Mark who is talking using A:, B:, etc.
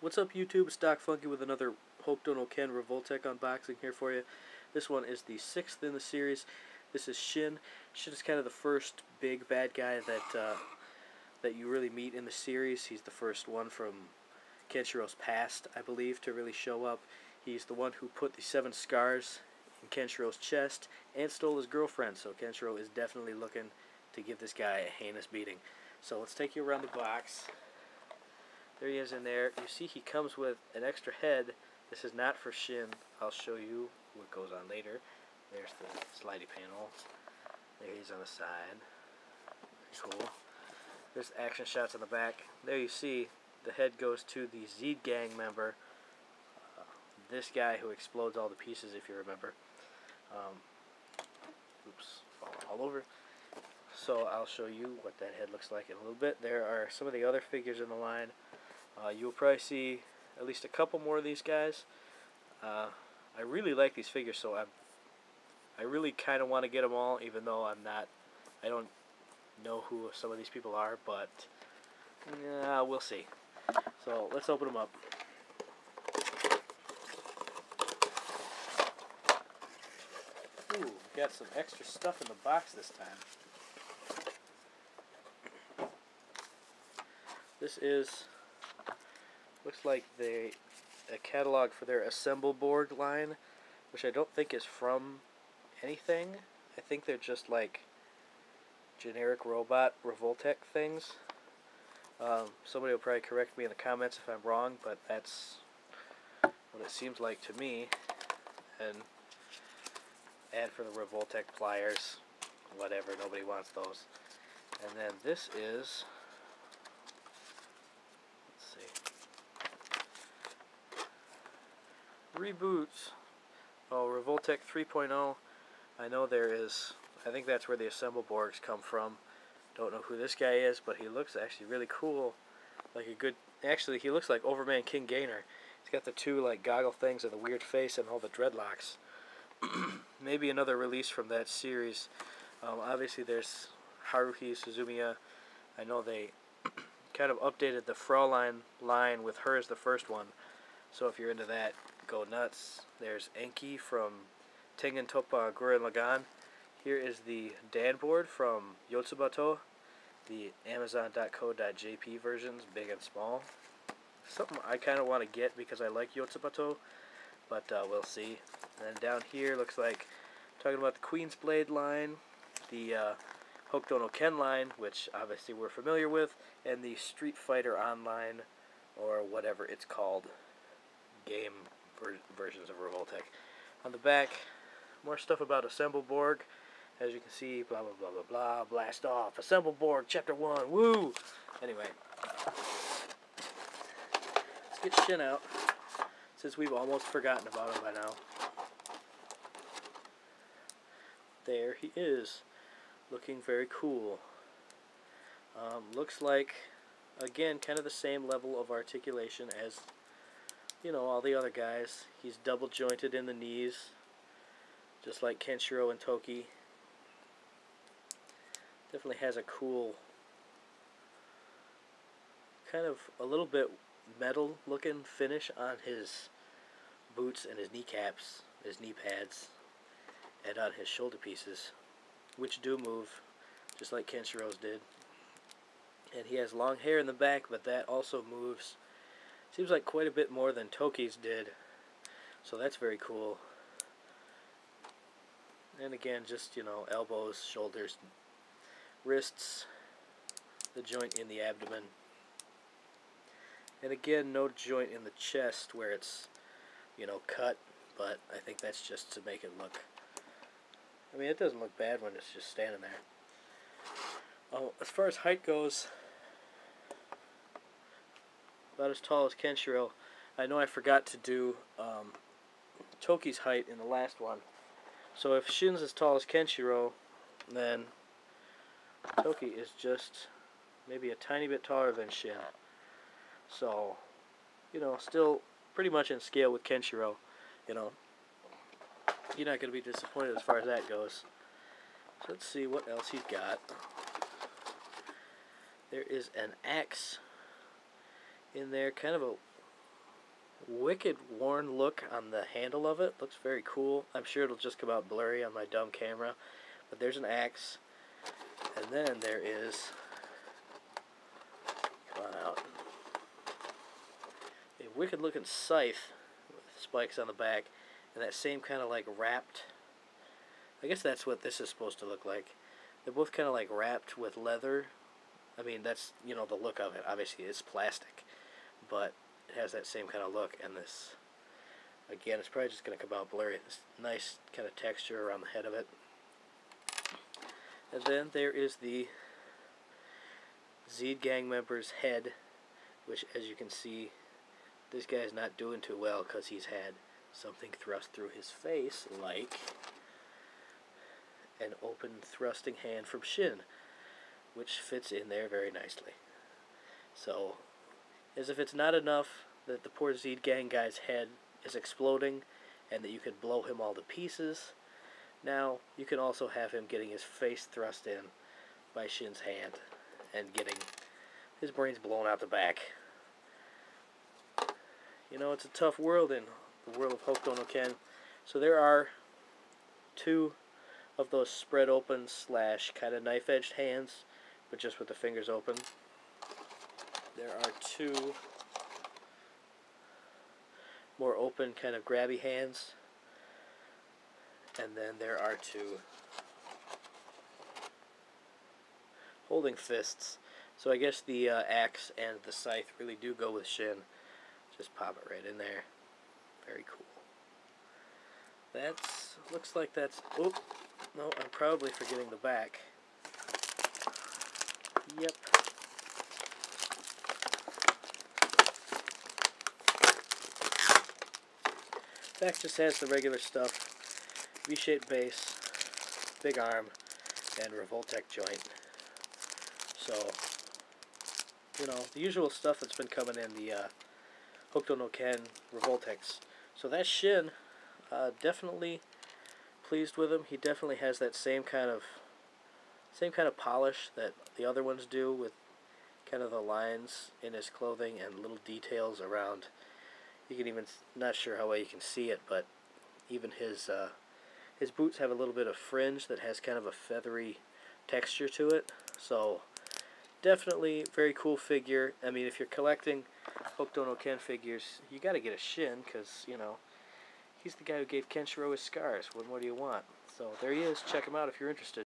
A: What's up YouTube? It's Doc Funky with another Hokuto no Ken Revoltech unboxing here for you. This one is the 6th in the series. This is Shin. Shin is kind of the first big bad guy that you really meet in the series. He's the first one from Kenshiro's past, I believe, to really show up. He's the one who put the 7 scars in Kenshiro's chest and stole his girlfriend, so Kenshiro is definitely looking to give this guy a heinous beating. So let's take you around the box. There he is in there. You see he comes with an extra head. This is not for Shin. I'll show you what goes on later. There's the slidey panel. There he's on the side. Pretty cool. There's action shots on the back. There you see the head goes to the Z gang member. This guy who explodes all the pieces, if you remember. Oops, falling all over. So I'll show you what that head looks like in a little bit. There are some of the other figures in the line. You'll probably see at least a couple more of these guys. I really like these figures, so I really kind of want to get them all, even though I don't know who some of these people are, but we'll see. So let's open them up. Ooh, got some extra stuff in the box this time. This is, looks like a catalog for their Assemble Board line, which I don't think is from anything. I think they're just like generic robot Revoltech things. Somebody will probably correct me in the comments if I'm wrong, but that's what it seems like to me. And add for the Revoltech pliers, whatever, nobody wants those. And then this is, reboots. Oh, Revoltech 3.0. I know there is. I think that's where the Assemble Borgs come from. Don't know who this guy is, but he looks actually really cool. Like a good. Actually, he looks like Overman King Gainer. He's got the 2 like goggle things and the weird face and all the dreadlocks. Maybe another release from that series. Obviously, there's Haruhi Suzumiya. I know they kind of updated the Fraulein line with her as the first one. So if you're into that, go nuts. There's Enki from Tengen Toppa Gurren Lagann. Here is the Dan board from Yotsubato, the Amazon.co.jp versions, big and small. Something I kind of want to get because I like Yotsubato, but we'll see. And then down here looks like, talking about the Queen's Blade line, the Hokuto no Ken line, which obviously we're familiar with, and the Street Fighter Online, or whatever it's called, game versions of Revoltech. On the back, more stuff about Assemble Borg. As you can see, blah blah blah blah blah, blast off, Assemble Borg Chapter 1, woo! Anyway, let's get Shin out, since we've almost forgotten about him by now. There he is, looking very cool. Looks like, again, kind of the same level of articulation as, you know, all the other guys. He's double jointed in the knees, just like Kenshiro and Toki. Definitely has a cool, kind of a little bit metal looking finish on his boots and his kneecaps, his knee pads, and on his shoulder pieces, which do move, just like Kenshiro's did. And he has long hair in the back, but that also moves. Seems like quite a bit more than Toki's did, so that's very cool. And again, just, you know, elbows, shoulders, wrists, the joint in the abdomen. And again, no joint in the chest where it's, you know, cut, but I think that's just to make it look, I mean, it doesn't look bad when it's just standing there. Oh, as far as height goes, about as tall as Kenshiro. I know I forgot to do Toki's height in the last one. So if Shin's as tall as Kenshiro, then Toki is just maybe a tiny bit taller than Shin. So, you know, still pretty much in scale with Kenshiro. You know, you're not going to be disappointed as far as that goes. So let's see what else he's got. There is an axe in there, kind of a wicked worn look on the handle of it. Looks very cool. I'm sure it'll just come out blurry on my dumb camera. But there's an axe. And then there is, come on out, a wicked looking scythe with spikes on the back. And that same kind of like wrapped, I guess that's what this is supposed to look like. They're both kind of like wrapped with leather. I mean, that's, you know, the look of it. Obviously, it's plastic. But it has that same kind of look. And this, again, it's probably just going to come out blurry. This nice kind of texture around the head of it. And then there is the Zed gang member's head, which, as you can see, this guy's not doing too well because he's had something thrust through his face, like an open thrusting hand from Shin, which fits in there very nicely. So, as if it's not enough that the poor Zed gang guy's head is exploding and that you can blow him all to pieces, now you can also have him getting his face thrust in by Shin's hand and getting his brains blown out the back. You know, it's a tough world in the world of Hokuto no Ken. So there are 2 of those spread open slash kind of knife edged hands, but just with the fingers open. There are 2 more open kind of grabby hands. And then there are 2 holding fists. So I guess the axe and the scythe really do go with Shin. Just pop it right in there. Very cool. That's, looks like that's, oh, no, I'm probably forgetting the back. Yep. Back just has the regular stuff. V-shaped base, big arm, and Revoltech joint. So, you know, the usual stuff that's been coming in the Hokuto no Ken Revoltex. So that's Shin. Definitely pleased with him. He definitely has that same kind of polish that the other ones do, with kind of the lines in his clothing and little details around. You can even, not sure how well you can see it, but even his boots have a little bit of fringe that has kind of a feathery texture to it. So definitely very cool figure. I mean, if you're collecting Hokuto no Ken figures, you got to get a Shin, because, you know, he's the guy who gave Kenshiro his scars. What more do you want? So there he is. Check him out if you're interested.